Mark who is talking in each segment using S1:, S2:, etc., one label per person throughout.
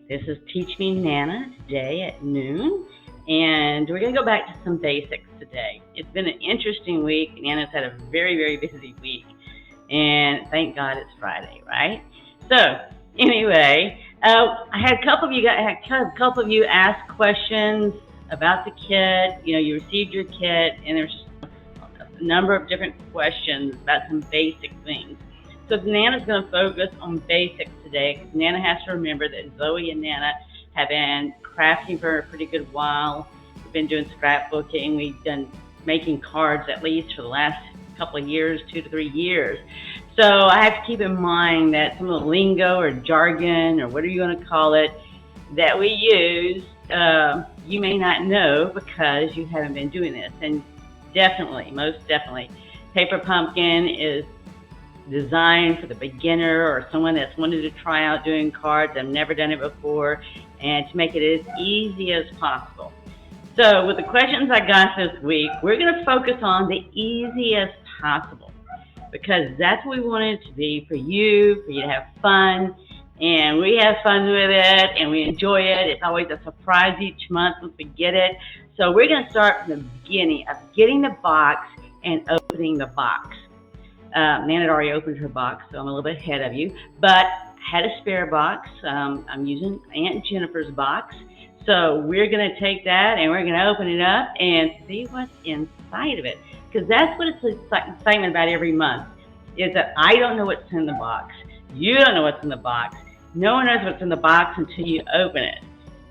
S1: This is Teach Me Nana today at noon, and we're going to go back to some basics today. It's been an interesting week. Nana's had a very, very busy week, and thank God it's Friday, right? So, anyway, I had a couple of you ask questions about the kit. You received your kit, and there's a number of different questions about some basic things. So Nana's going to focus on basics today because Nana has to remember that Zoe and Nana have been crafting for a pretty good while. We've been doing scrapbooking. We've done making cards at least for the last couple of years, 2 to 3 years. So I have to keep in mind that some of the lingo or jargon or whatever you want to call it that we use, you may not know because you haven't been doing this. And definitely, most definitely, Paper Pumpkin is designed for the beginner or someone that's wanted to try out doing cards and never done it before, and to make it as easy as possible. So with the questions I got this week, we're going to focus on the easiest possible because that's what we want it to be for you to have fun, and we have fun with it and we enjoy it. It's always a surprise each month once we get it. So we're going to start from the beginning of getting the box and opening the box. Nana had already opened her box, so I'm a little bit ahead of you, but had a spare box. I'm using Aunt Jennifer's box. So we're going to take that and we're going to open it up and see what's inside of it. Because that's what it's excitement about every month, is that I don't know what's in the box. You don't know what's in the box. No one knows what's in the box until you open it.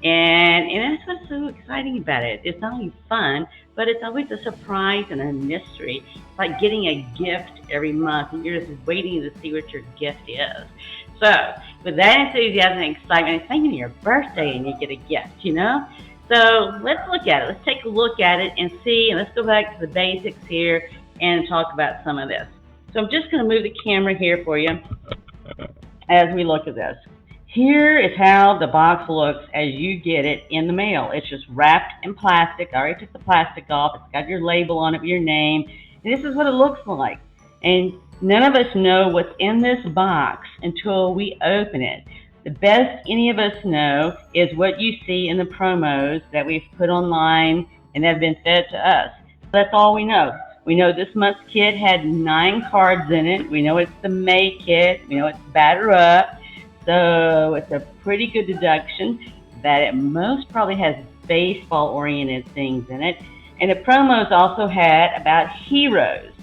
S1: And that's what's so exciting about it. It's not only fun, but it's always a surprise and a mystery. It's like getting a gift every month, and you're just waiting to see what your gift is. So, with that enthusiasm and excitement, it's like your birthday and you get a gift, So, let's look at it. Let's take a look at it and see, and let's go back to the basics here and talk about some of this. So, I'm just going to move the camera here for you as we look at this. Here is how the box looks as you get it in the mail. It's just wrapped in plastic. I already took the plastic off. It's got your label on it with your name. And this is what it looks like. And none of us know what's in this box until we open it. The best any of us know is what you see in the promos that we've put online and that have been fed to us. That's all we know. We know this month's kit had 9 cards in it. We know it's the May kit. We know it's Batter Up. So it's a pretty good deduction that it most probably has baseball-oriented things in it. And the promos also had about heroes.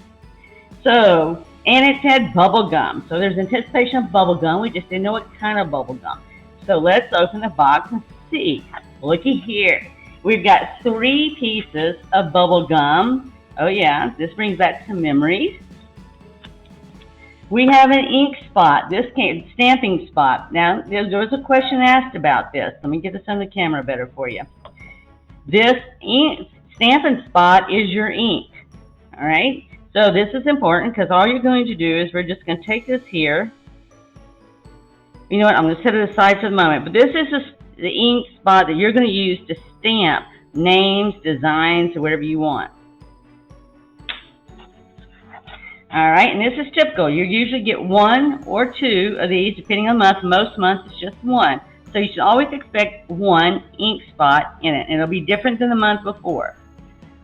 S1: So, and it had bubble gum. So there's anticipation of bubble gum. We just didn't know what kind of bubble gum. So let's open the box and see. Looky here. We've got 3 pieces of bubble gum. Oh yeah, this brings back some memories. We have an ink spot. This stamping spot. Now, there was a question asked about this. Let me get this on the camera better for you. This stamping spot is your ink. All right? So this is important because all you're going to do is we're just going to take this here. You know what? I'm going to set it aside for the moment. But this is the ink spot that you're going to use to stamp names, designs, or whatever you want. All right, and this is typical. You usually get 1 or 2 of these, depending on the month. Most months it's just 1. So you should always expect 1 ink spot in it, and it'll be different than the month before.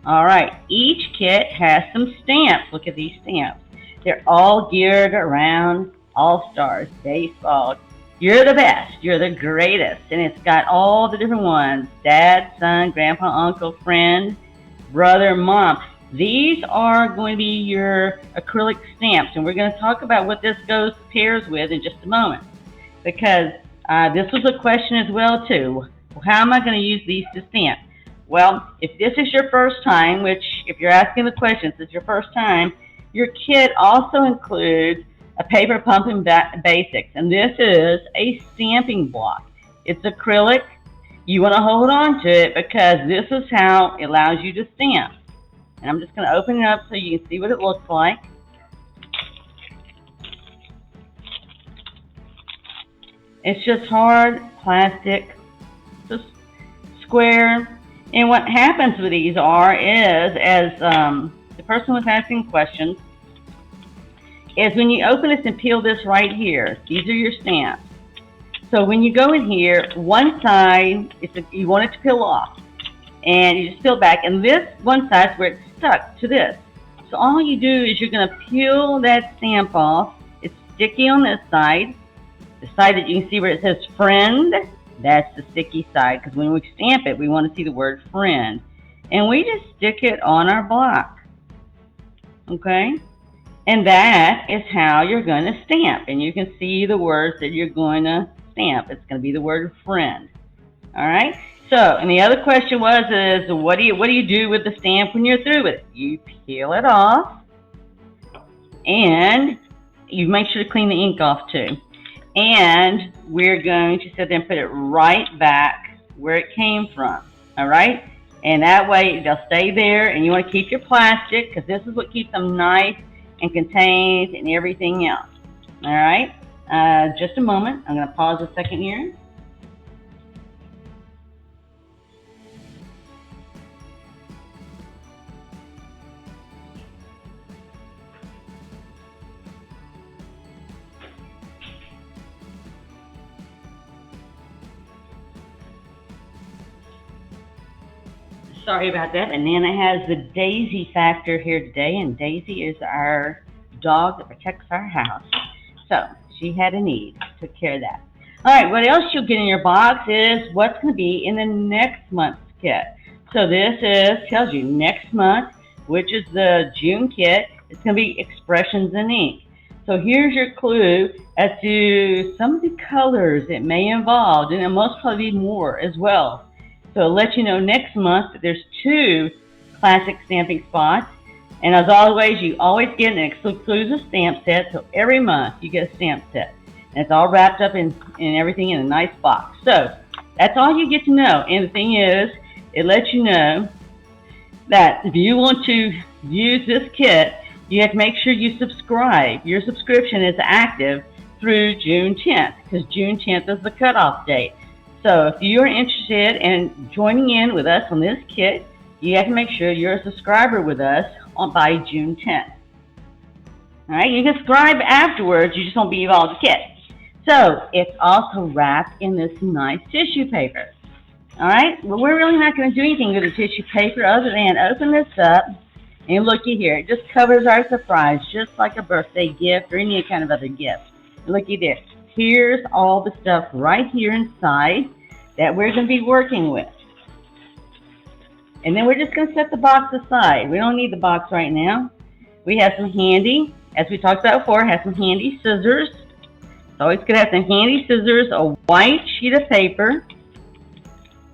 S1: All right, each kit has some stamps. Look at these stamps. They're all geared around All-Stars, baseball. You're the best. You're the greatest. And it's got all the different ones. Dad, son, grandpa, uncle, friend, brother, mom. These are going to be your acrylic stamps, and we're going to talk about what this pairs with in just a moment, because this was a question as well too. How am I going to use these to stamp? Well, if this is your first time, which if you're asking the questions, it's your first time, your kit also includes a Paper Pumpkin Basics, and this is a stamping block. It's acrylic. You want to hold on to it because this is how it allows you to stamp. And I'm just going to open it up so you can see what it looks like. It's just hard plastic, just square. And what happens with these is, as the person was asking questions, is when you open this and peel this right here, these are your stamps. So when you go in here, one side, you want it to peel off. And you just peel back. And this one side is where it's stuck to this. So all you do is you're going to peel that stamp off. It's sticky on this side. The side that you can see where it says friend, that's the sticky side. Because when we stamp it, we want to see the word friend. And we just stick it on our block. Okay? And that is how you're going to stamp. And you can see the words that you're going to stamp. It's going to be the word friend. All right? So, and the other question is what do you do with the stamp when you're through with it? You peel it off, and you make sure to clean the ink off too. And we're going to sit there and put it right back where it came from. All right? And that way they'll stay there, and you want to keep your plastic because this is what keeps them nice and contained and everything else. All right? Just a moment. I'm going to pause a second here. Sorry about that. And Nana has the Daisy factor here today, and Daisy is our dog that protects our house. So she had a need, took care of that. All right, what else you'll get in your box is what's going to be in the next month's kit. So this tells you next month, which is the June kit. It's going to be expressions in ink. So here's your clue as to some of the colors it may involve, and it most probably be more as well. So I'll let you know next month that there's 2 classic stamping spots. And as always, you always get an exclusive stamp set. So every month you get a stamp set. And it's all wrapped up in everything in a nice box. So that's all you get to know. And the thing is, it lets you know that if you want to use this kit, you have to make sure you subscribe. Your subscription is active through June 10th, because June 10th is the cutoff date. So if you're interested in joining in with us on this kit, you have to make sure you're a subscriber with us by June 10th. All right, you can subscribe afterwards, you just won't be involved with the kit. So it's also wrapped in this nice tissue paper. All right, well, we're really not going to do anything with the tissue paper other than open this up and looky here. It just covers our surprise, just like a birthday gift or any kind of other gift. Looky there. Here's all the stuff right here inside that we're going to be working with. And then we're just going to set the box aside. We don't need the box right now. We have some handy, as we talked about before, have some handy scissors. It's always going to have some handy scissors, a white sheet of paper,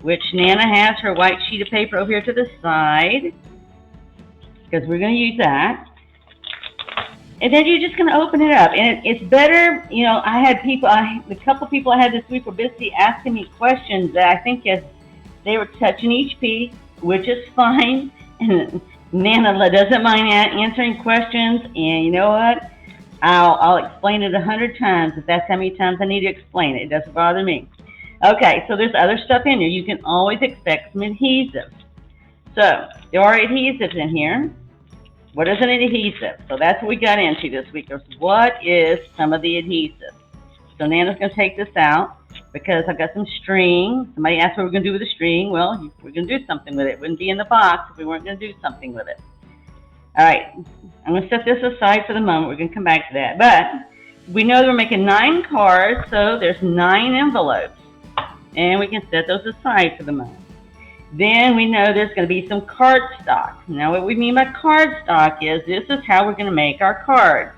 S1: which Nana has her white sheet of paper over here to the side, because we're going to use that. And then you're just going to open it up. And it's better, you know, I had people, a couple people I had this week were busy asking me questions that I think as they were touching each piece, which is fine. And Nana doesn't mind answering questions. And you know what? I'll explain it 100 times if that's how many times I need to explain it. It doesn't bother me. Okay, so there's other stuff in here. You can always expect some adhesives. So there are adhesives in here. What is an adhesive? So that's what we got into this week. What is some of the adhesives? So Nana's going to take this out because I've got some string. Somebody asked what we're going to do with the string. Well, we're going to do something with it. It wouldn't be in the box if we weren't going to do something with it. All right, I'm going to set this aside for the moment. We're going to come back to that. But we know that we're making 9 cards, so there's 9 envelopes. And we can set those aside for the moment. Then we know there's going to be some cardstock. Now what we mean by cardstock is this is how we're going to make our cards.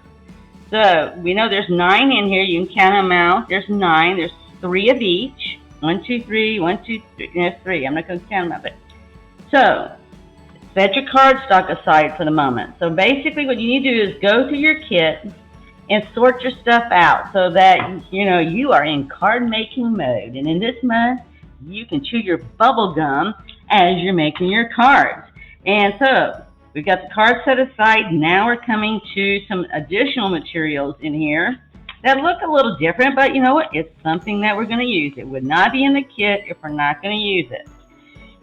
S1: So we know there's 9 in here. You can count them out. There's 9. There's 3 of each. 1, 2, 3, 1, 2, 3. There's 3. I'm not going to count them out. So set your cardstock aside for the moment. So basically what you need to do is go through your kit and sort your stuff out so that, you know, you are in card making mode. And in this month, you can chew your bubble gum as you're making your cards. And so we've got the cards set aside. Now we're coming to some additional materials in here that look a little different, but you know what? It's something that we're going to use. It would not be in the kit if we're not going to use it.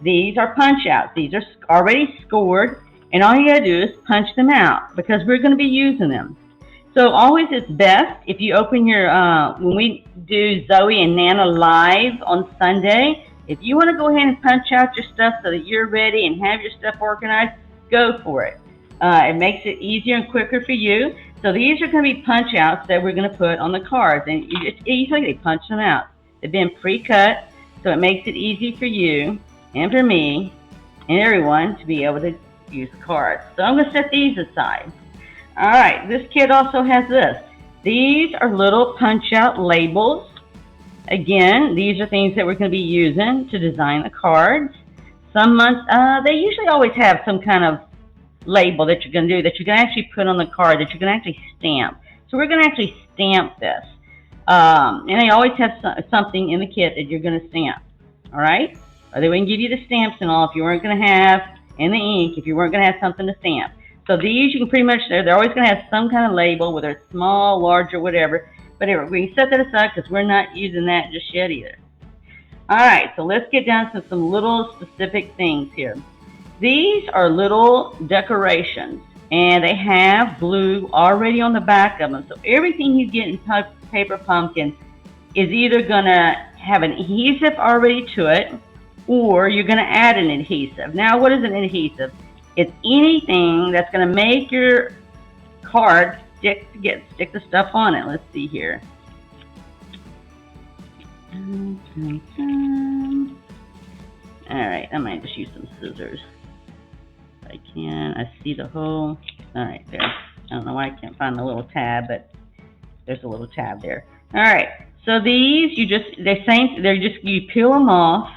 S1: These are punch outs. These are already scored, and all you got to do is punch them out because we're going to be using them. So always it's best if you open your, when we do Zoe and Nana live on Sunday, if you want to go ahead and punch out your stuff so that you're ready and have your stuff organized, go for it. It makes it easier and quicker for you. So these are going to be punch outs that we're going to put on the cards, and it's easily they punch them out. They've been pre-cut, so it makes it easy for you and for me and everyone to be able to use cards. So I'm going to set these aside. All right, this kit also has this. These are little punch-out labels. Again, these are things that we're going to be using to design the cards. Some months, they usually always have some kind of label that you're going to do that you can actually put on the card that you can actually stamp. So we're going to actually stamp this. And they always have something in the kit that you're going to stamp. All right? Or they wouldn't give you the stamps and all if you weren't going to have, and the ink, if you weren't going to have something to stamp. So these you can pretty much, they're always going to have some kind of label, whether it's small, large, or whatever. But anyway, we can set that aside because we're not using that just yet either. All right, so let's get down to some little specific things here. These are little decorations, and they have glue already on the back of them. So everything you get in Paper Pumpkin is either going to have an adhesive already to it, or you're going to add an adhesive. Now, what is an adhesive? It's anything that's going to make your card stick the stuff on it. Let's see here. All right, I might just use some scissors. If I can. I see the hole. All right, there. I don't know why I can't find the little tab, but there's a little tab there. All right, so these you peel them off,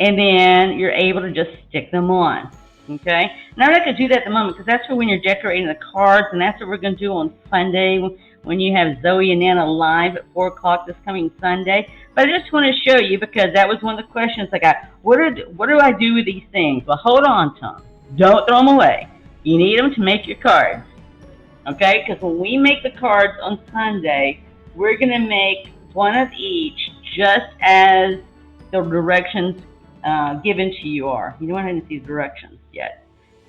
S1: and then you're able to just stick them on. Okay, now I'm not going to do that at the moment because that's for when you're decorating the cards, and that's what we're going to do on Sunday when you have Zoe and Nana live at 4 o'clock this coming Sunday. But I just want to show you because that was one of the questions I got. What do I do with these things? Well, hold on to them. Don't throw them away. You need them to make your cards. Okay, because when we make the cards on Sunday, we're going to make one of each just as the directions given to you are. You don't have to see the directions yet.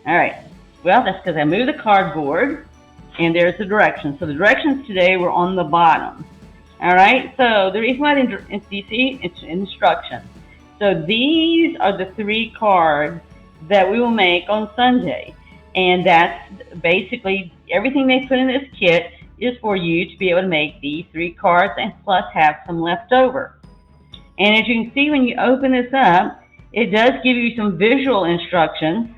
S1: All right. Well, that's because I moved the cardboard, and there's the directions. So the directions today were on the bottom. All right. So the reason why you see it's instructions. So these are the 3 cards that we will make on Sunday, and that's basically everything they put in this kit is for you to be able to make these 3 cards and plus have some left over. And as you can see when you open this up, it does give you some visual instructions.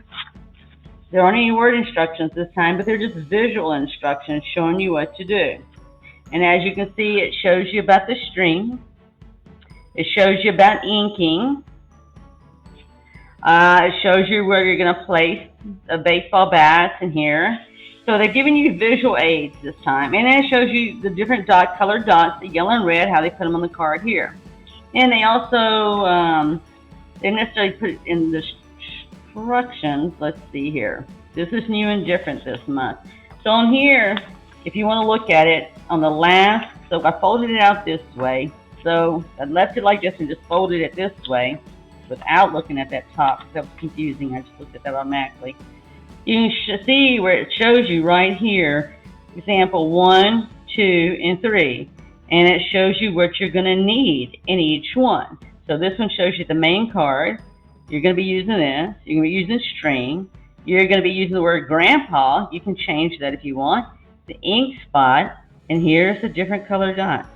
S1: There aren't any word instructions this time, but they're just visual instructions showing you what to do. And as you can see, it shows you about the string. It shows you about inking. It shows you where you're going to place the baseball bats in here. So they're giving you visual aids this time. And then it shows you the different colored dots, the yellow and red, how they put them on the card here. And they also, they necessarily put it in the instructions. Let's see here. This is new and different this month. So on here, if you want to look at it, on the last, so I folded it out this way. So I left it like this and just folded it this way without looking at that top because that was confusing. I just looked at that automatically. You can see where it shows you right here, example 1, 2, and 3. And it shows you what you're going to need in each one. So this one shows you the main card. You're going to be using this. You're going to be using string. You're going to be using the word grandpa. You can change that if you want. The ink spot. And here's the different color dots.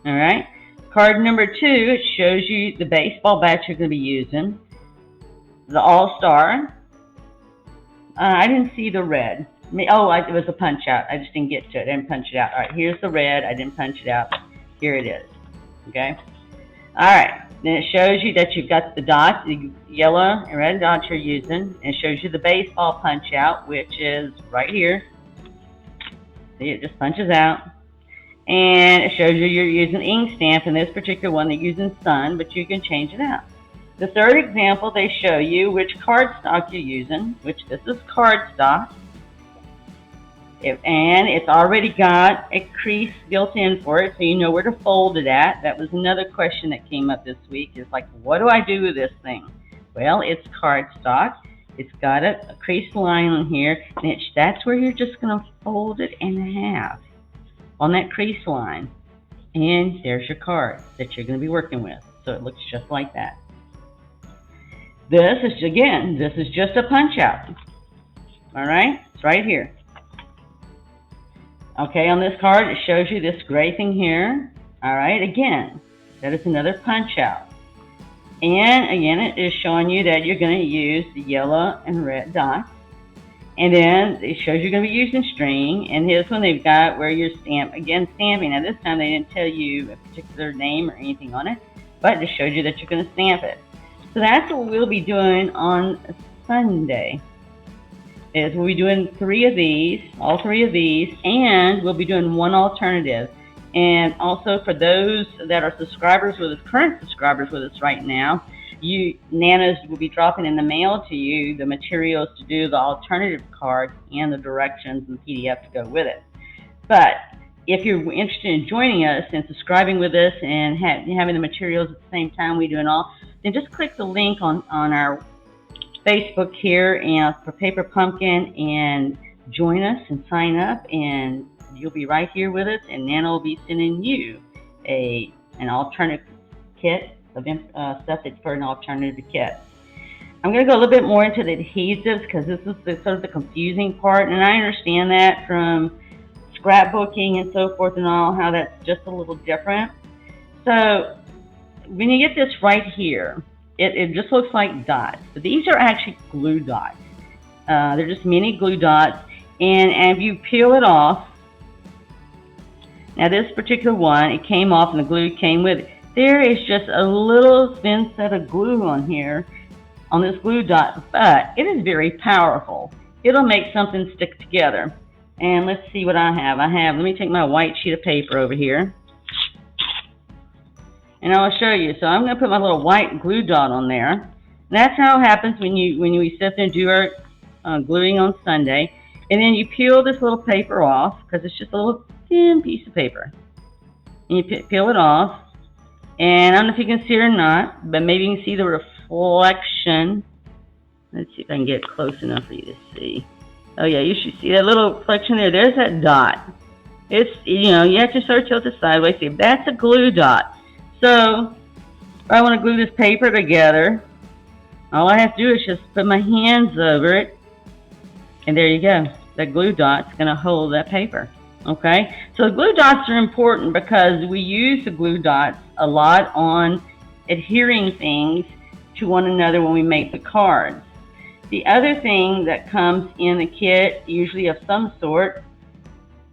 S1: All right. Card number 2, it shows you the baseball bat you're going to be using. The all-star. I didn't see the red. It was a punch out. I just didn't get to it. I didn't punch it out. All right, here's the red. I didn't punch it out. Here it is. Okay. All right. Then it shows you that you've got the dots, the yellow and red dots you're using. And it shows you the baseball punch out, which is right here. See, it just punches out. And it shows you you're using ink stamp. In this particular one, they're using sun, but you can change it out. The third example, they show you which cardstock you're using, which this is cardstock. And it's already got a crease built in for it, so you know where to fold it at. That was another question that came up this week. Is like, what do I do with this thing? Well, it's cardstock. It's got a crease line on here, and that's where you're just going to fold it in half. on that crease line. And there's your card that you're going to be working with. So it looks just like that. This is just a punch out. All right, it's right here. Okay, on this card, it shows you this gray thing here. All right, again, that is another punch out. And again, it is showing you that you're going to use the yellow and red dots. And then it shows you're going to be using string. And this one, they've got where you're stamping. Now, this time they didn't tell you a particular name or anything on it, but it showed you that you're going to stamp it. So that's what we'll be doing on Sunday. We'll be doing all three of these, and we'll be doing one alternative. And also for those that are current subscribers with us right now, Nana's will be dropping in the mail to you the materials to do the alternative card and the directions and PDF to go with it. But if you're interested in joining us and subscribing with us and having the materials at the same time we do it all, then just click the link on our Facebook here and for Paper Pumpkin and join us and sign up, and you'll be right here with us, and Nana will be sending you an alternative kit of stuff that's for an alternative kit. I'm going to go a little bit more into the adhesives because this is sort of the confusing part, and I understand that from scrapbooking and so forth and all, how that's just a little different. So when you get this right here, it just looks like dots, but these are actually glue dots. They're just mini glue dots, and if you peel it off, now this particular one, it came off and the glue came with it. There is just a little thin set of glue on here, on this glue dot, but it is very powerful. It'll make something stick together. And let's see what I have. Let me take my white sheet of paper over here, and I'll show you. So I'm going to put my little white glue dot on there. And that's how it happens when we sit there and do our gluing on Sunday. And then you peel this little paper off because it's just a little thin piece of paper. And you peel it off. And I don't know if you can see it or not, but maybe you can see the reflection. Let's see if I can get close enough for you to see. Oh yeah, you should see that little reflection there. There's that dot. It's, you have to sort of tilt it sideways. See, that's a glue dot. So if I want to glue this paper together, all I have to do is just put my hands over it, and there you go. That glue dot's going to hold that paper. Okay, so the glue dots are important because we use the glue dots a lot on adhering things to one another when we make the cards. The other thing that comes in the kit, usually of some sort,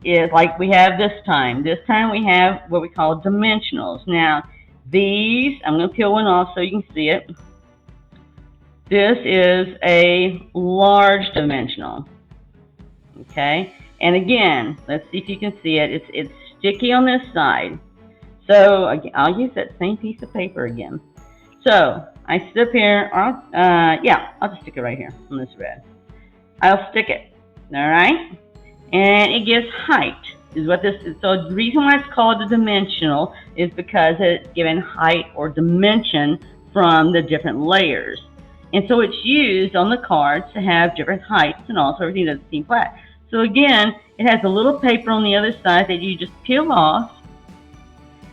S1: is like we have this time. This time we have what we call dimensionals. Now, these, I'm going to peel one off so you can see it. This is a large dimensional. Okay, and again, let's see if you can see it. It's sticky on this side. So I'll use that same piece of paper again. So I sit up here, I'll just stick it right here on this red. I'll stick it, all right? And it gives height, is what this is. So the reason why it's called a dimensional is because it's given height or dimension from the different layers. And so it's used on the cards to have different heights and also everything doesn't seem flat. So again, it has a little paper on the other side that you just peel off,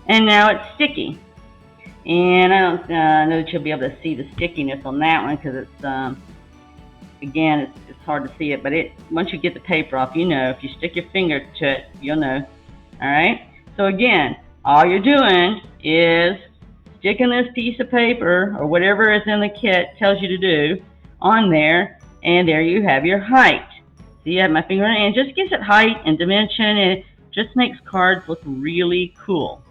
S1: and now it's sticky. And I don't know that you'll be able to see the stickiness on that one because it's, again, it's hard to see it. But once you get the paper off, if you stick your finger to it, you'll know. All right? So again, all you're doing is sticking this piece of paper or whatever is in the kit tells you to do on there, and there you have your height. See, I have my finger on it, and it just gives it height and dimension, and it just makes cards look really cool.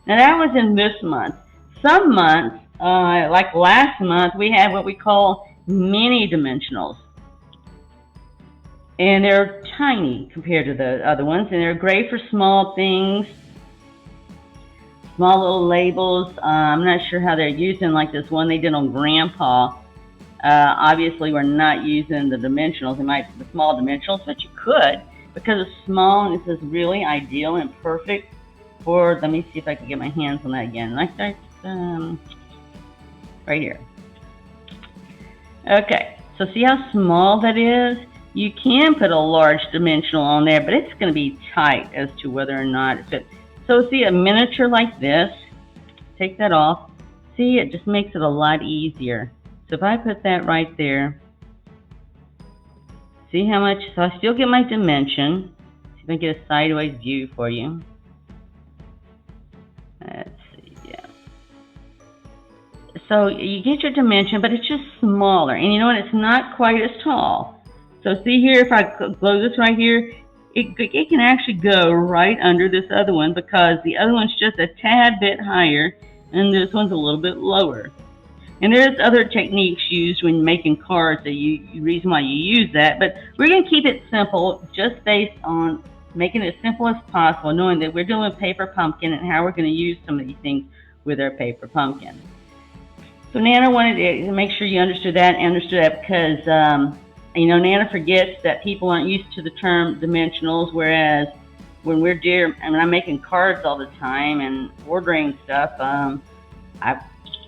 S1: Now that was in this month. Some months, like last month, we had what we call mini dimensionals. And they're tiny compared to the other ones, and they're great for small things, small little labels. I'm not sure how they're using, like this one they did on Grandpa. Obviously, we're not using the dimensionals. It might be the small dimensionals, but you could, because it's small and this is really ideal and perfect for, let me see if I can get my hands on that again. Like that, right here. Okay, so see how small that is? You can put a large dimensional on there, but it's going to be tight as to whether or not it fits. So see a miniature like this, take that off. See, it just makes it a lot easier. So if I put that right there, see how much, so I still get my dimension. See if I can get a sideways view for you. Let's see, yeah. So you get your dimension, but it's just smaller. And you know what, it's not quite as tall. So see here, if I close this right here, it can actually go right under this other one because the other one's just a tad bit higher and this one's a little bit lower. And there's other techniques used when making cards, the reason why you use that, but we're going to keep it simple just based on making it as simple as possible, knowing that we're doing paper pumpkin and how we're going to use some of these things with our paper pumpkin. So Nana wanted to make sure you understood that because Nana forgets that people aren't used to the term dimensionals, whereas when I'm making cards all the time and ordering stuff, I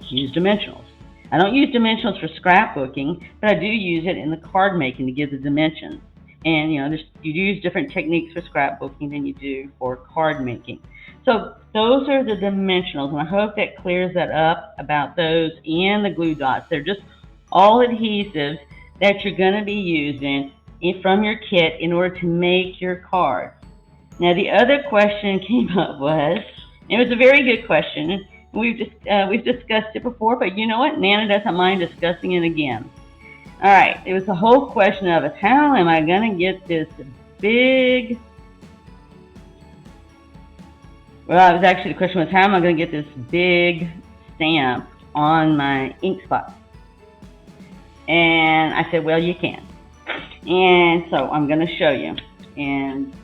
S1: use dimensionals. I don't use dimensionals for scrapbooking, but I do use it in the card making to give the dimensions. And you use different techniques for scrapbooking than you do for card making. So those are the dimensionals, and I hope that clears that up about those and the glue dots. They're just all adhesives that you're going to be using from your kit in order to make your cards. Now the other question came up it was a very good question. We've discussed it before, but you know what? Nana doesn't mind discussing it again. All right, it was the whole question of how am I going to get this big... Well, the question was, how am I going to get this big stamp on my ink spot? And I said, well, you can. And so I'm going to show you. And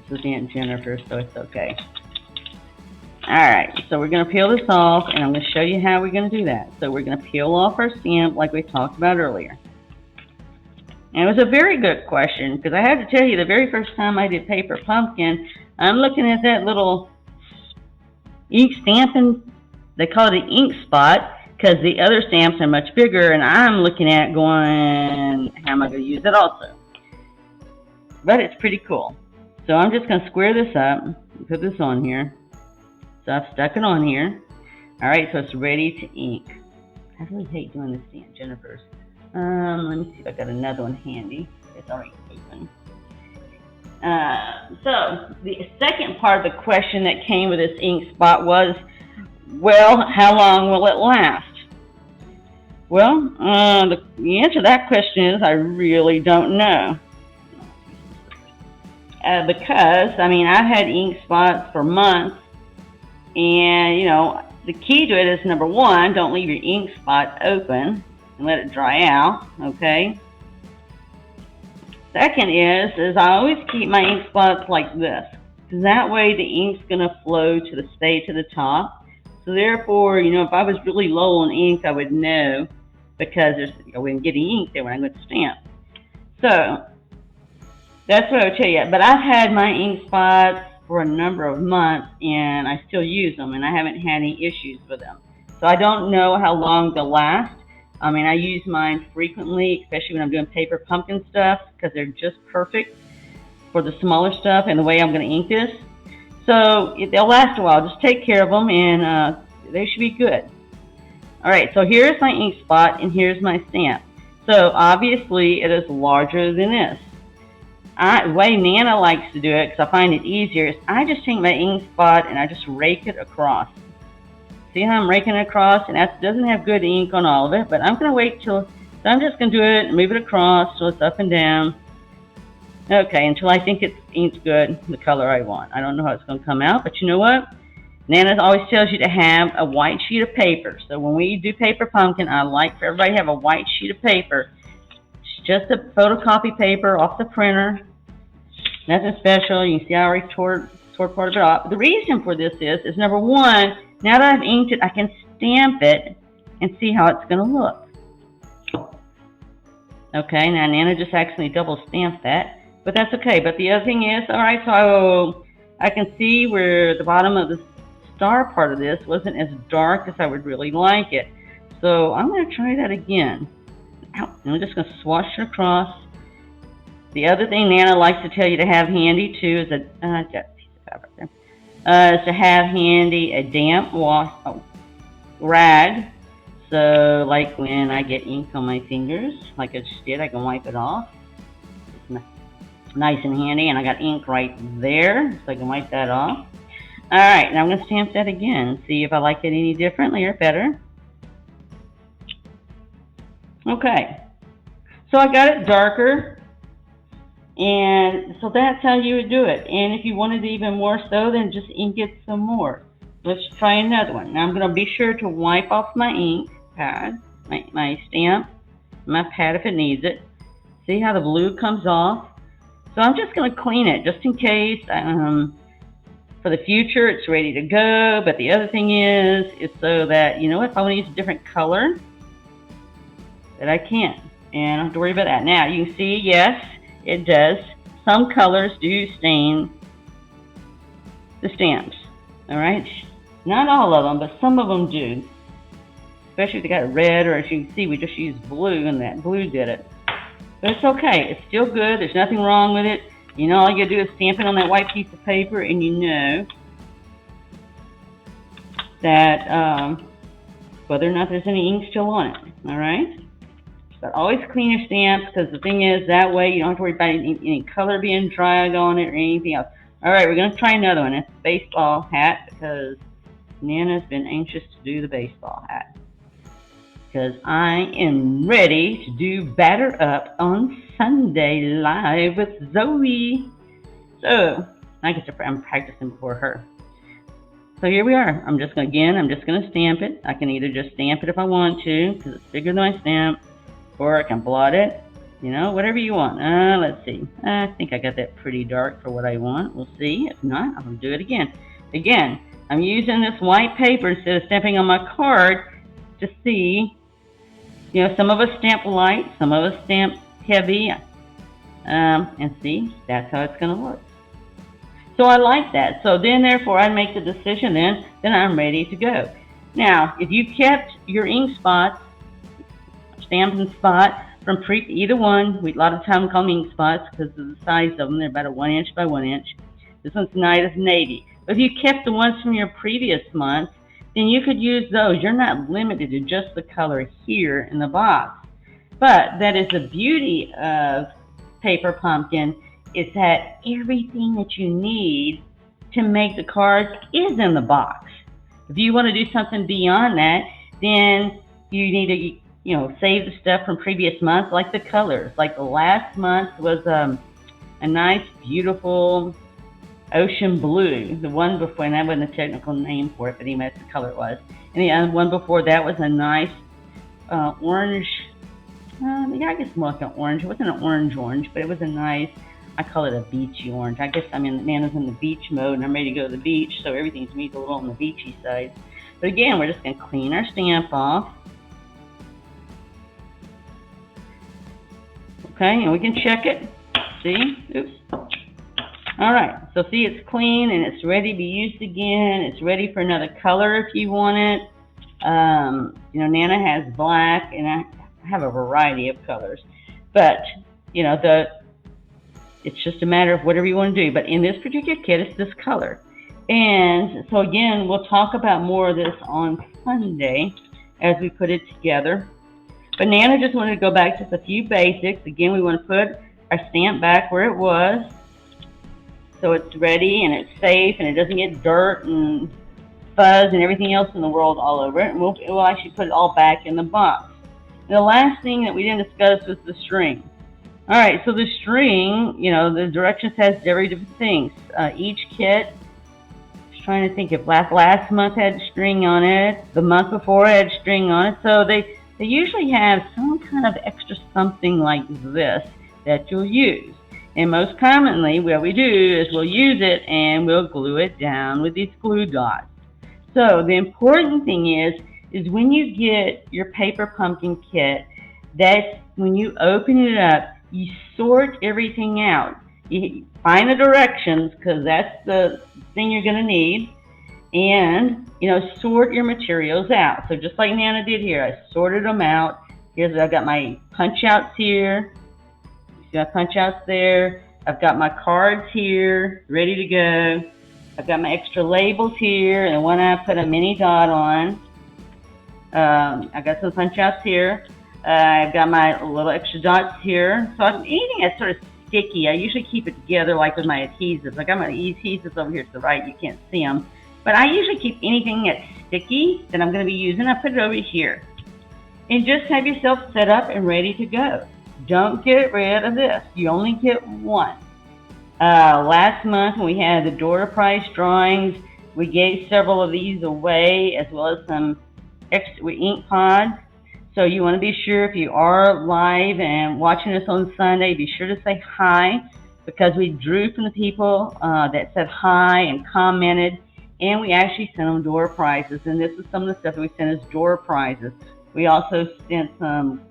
S1: this is Aunt Jennifer, so it's okay. All right, so we're going to peel this off, and I'm going to show you how we're going to do that. So we're going to peel off our stamp like we talked about earlier. And it was a very good question, because I had to tell you, the very first time I did paper pumpkin, I'm looking at that little ink Stampin', they call it an ink spot, because the other stamps are much bigger, and I'm looking at going, how am I going to use it also? But it's pretty cool. So I'm just going to square this up and put this on here. So I've stuck it on here. All right, so it's ready to ink. I really hate doing this stamp, Jennifer's. Let me see if I got another one handy. It's already open. So the second part of the question that came with this ink spot was, well, how long will it last? Well, the answer to that question is I really don't know. Because, I've had ink spots for months, and, the key to it is, number one, don't leave your ink spot open and let it dry out, okay? Second is I always keep my ink spots like this, because that way the ink's going to flow stay to the top. So therefore, if I was really low on ink, I would know, because I wouldn't get any ink there when I'm going to stamp. So that's what I would tell you. But I've had my ink spots for a number of months, and I still use them, and I haven't had any issues with them. So I don't know how long they'll last. I use mine frequently, especially when I'm doing paper pumpkin stuff, because they're just perfect for the smaller stuff and the way I'm going to ink this. So they'll last a while. Just take care of them, and they should be good. All right, so here's my ink spot, and here's my stamp. So obviously it is larger than this. The way Nana likes to do it, because I find it easier, is I just take my ink spot and I just rake it across. See how I'm raking it across? And that doesn't have good ink on all of it, but I'm going to wait so I'm just going to do it and move it across so it's up and down. Okay, until I think it's inked good, the color I want. I don't know how it's going to come out, but you know what? Nana always tells you to have a white sheet of paper. So when we do paper pumpkin, I like for everybody to have a white sheet of paper. It's just a photocopy paper off the printer. Nothing special. You can see I already tore part of it off. The reason for this is number one, now that I've inked it, I can stamp it and see how it's going to look. Okay, now Nana just accidentally double stamped that, but that's okay. But the other thing is, all right, so I can see where the bottom of the star part of this wasn't as dark as I would really like it. So I'm going to try that again. And I'm just going to swash it across. The other thing Nana likes to tell you to have handy too is is to have handy a damp rag. So like when I get ink on my fingers, like I just did, I can wipe it off. It's nice and handy, and I got ink right there, so I can wipe that off. All right, now I'm going to stamp that again, see if I like it any differently or better. Okay, so I got it darker, and so that's how you would do it. And if you wanted even more so, then just ink it some more. Let's try another one. Now I'm going to be sure to wipe off my ink pad, my stamp, my pad if it needs it. See how the blue comes off? So I'm just going to clean it just in case. For the future, it's ready to go. But the other thing is so that, if I want to use a different color, that I can. And I don't have to worry about that. Now, you can see, yes, it does. Some colors do stain the stamps. All right? Not all of them, but some of them do. Especially if they got red, or as you can see, we just used blue, and that blue did it. But it's okay. It's still good. There's nothing wrong with it. All you gotta do is stamp it on that white piece of paper, and you know that whether or not there's any ink still on it. All right? But always clean your stamps, because the thing is, that way you don't have to worry about any color being dragged on it or anything else. All right, we're going to try another one. It's a baseball hat, because Nana's been anxious to do the baseball hat. Because I am ready to do Batter Up on Sunday live with Zoe. So, I'm practicing before her. So here we are. I'm just going to stamp it. I can either just stamp it if I want to, because it's bigger than my stamp, or I can blot it, whatever you want. Let's see. I think I got that pretty dark for what I want. We'll see. If not, I'm going to do it again. Again, I'm using this white paper instead of stamping on my card to see. Some of us stamp light, some of us stamp heavy, and see, that's how it's going to look. So I like that. So then, therefore, I make the decision then I'm ready to go. Now, if you kept your ink spots, stamping spot from either one, a lot of times we call them ink spots because of the size of them. They're about a 1 inch by 1 inch. This one's nice navy. But if you kept the ones from your previous month, then you could use those. You're not limited to just the color here in the box. But that is the beauty of Paper Pumpkin, is that everything that you need to make the cards is in the box. If you want to do something beyond that, then you need to save the stuff from previous months, like the colors. Like the last month was a nice, beautiful ocean blue. The one before, and that wasn't a technical name for it, but anyway, that's the color it was. And the one before that was a nice orange. I guess more like an orange. It wasn't an orange, but it was a nice, I call it a beachy orange. I guess Nana's in the beach mode, and I'm ready to go to the beach, so everything to me is a little on the beachy side. But again, we're just going to clean our stamp off. Okay, and we can check it. See? Oops. All right, so see, it's clean and it's ready to be used again. It's ready for another color if you want it. Nana has black, and I have a variety of colors. But, it's just a matter of whatever you want to do. But in this particular kit, it's this color. And so again, we'll talk about more of this on Sunday as we put it together. But Nana just wanted to go back to just a few basics. Again, we want to put our stamp back where it was, so it's ready and it's safe and it doesn't get dirt and fuzz and everything else in the world all over it. And we'll actually put it all back in the box. And the last thing that we didn't discuss was the string. All right, so the string, the directions has very different things. Each kit, I'm trying to think if last month had string on it, the month before had string on it. So they usually have some kind of extra something like this that you'll use. And most commonly, what we do is we'll use it and we'll glue it down with these glue dots. So the important thing is when you get your Paper Pumpkin kit, that's when you open it up, you sort everything out. You find the directions, because that's the thing you're going to need. And, sort your materials out. So just like Nana did here, I sorted them out. I've got my punch outs here. See my punch outs there. I've got my cards here, ready to go. I've got my extra labels here, and the one I put a mini dot on. I've got some punch outs here. I've got my little extra dots here. So anything that's sort of sticky, I usually keep it together like with my adhesives. I got my adhesives over here to the right. You can't see them. But I usually keep anything that's sticky that I'm going to be using, I put it over here. And just have yourself set up and ready to go. Don't get rid of this. You only get one. Last month when we had the door price drawings, we gave several of these away, as well as some extra ink pods. So you want to be sure, if you are live and watching us on Sunday, be sure to say hi, because we drew from the people that said hi and commented, and we actually sent them door prizes. And this is some of the stuff that we sent as door prizes. We also sent some,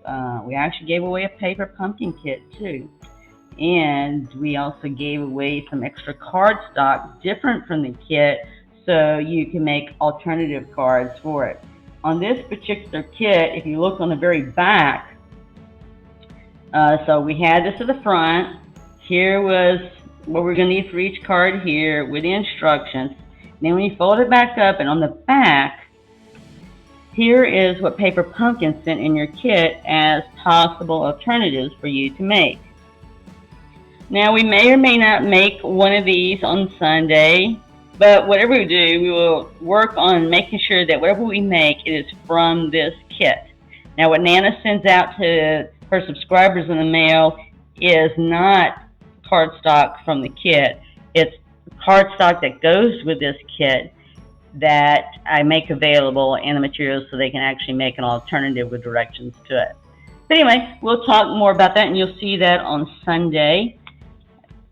S1: we actually gave away a paper pumpkin kit too. And we also gave away some extra cardstock different from the kit, so you can make alternative cards for it. On this particular kit, if you look on the very back, so we had this at the front. Here was what we're going to need for each card here with the instructions. Then when you fold it back up, and on the back, here is what Paper Pumpkin sent in your kit as possible alternatives for you to make. Now, we may or may not make one of these on Sunday, but whatever we do, we will work on making sure that whatever we make, it is from this kit. Now, what Nana sends out to her subscribers in the mail is not cardstock from the kit. It's cardstock that goes with this kit that I make available in the materials so they can actually make an alternative with directions to it. But anyway, we'll talk more about that, and you'll see that on Sunday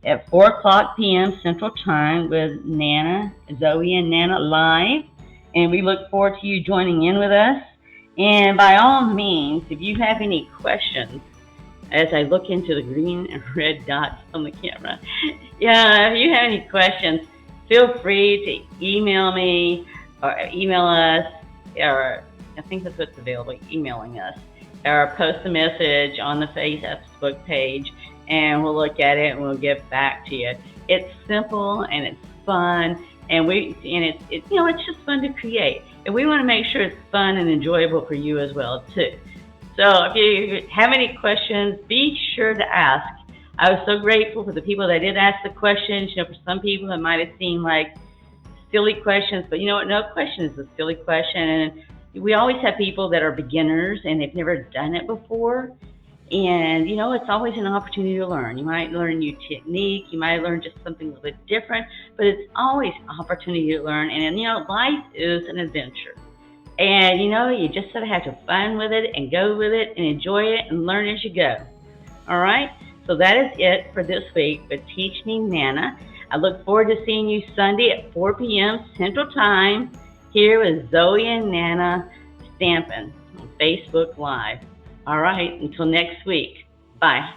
S1: at 4:00 p.m. Central Time with Nana, Zoe, and Nana live. And we look forward to you joining in with us. And by all means, if you have any questions, as I look into the green and red dots on the camera, yeah, if you have any questions, feel free to email me or email us, or I think that's what's available, emailing us, or post a message on the Facebook page, and we'll look at it and we'll get back to you. It's simple and it's fun, and it's just fun to create. And we want to make sure it's fun and enjoyable for you as well too. So if you have any questions, be sure to ask. I was so grateful for the people that did ask the questions. For some people it might have seemed like silly questions, but you know what? No question is a silly question. And we always have people that are beginners and they've never done it before. And it's always an opportunity to learn. You might learn a new technique. You might learn just something a little bit different, but it's always an opportunity to learn. And life is an adventure. And you just sort of have to have fun with it and go with it and enjoy it and learn as you go. All right? So that is it for this week with Teach Me Nana. I look forward to seeing you Sunday at 4 p.m. Central Time here with Zoe and Nana Stampin on Facebook Live. All right, until next week. Bye.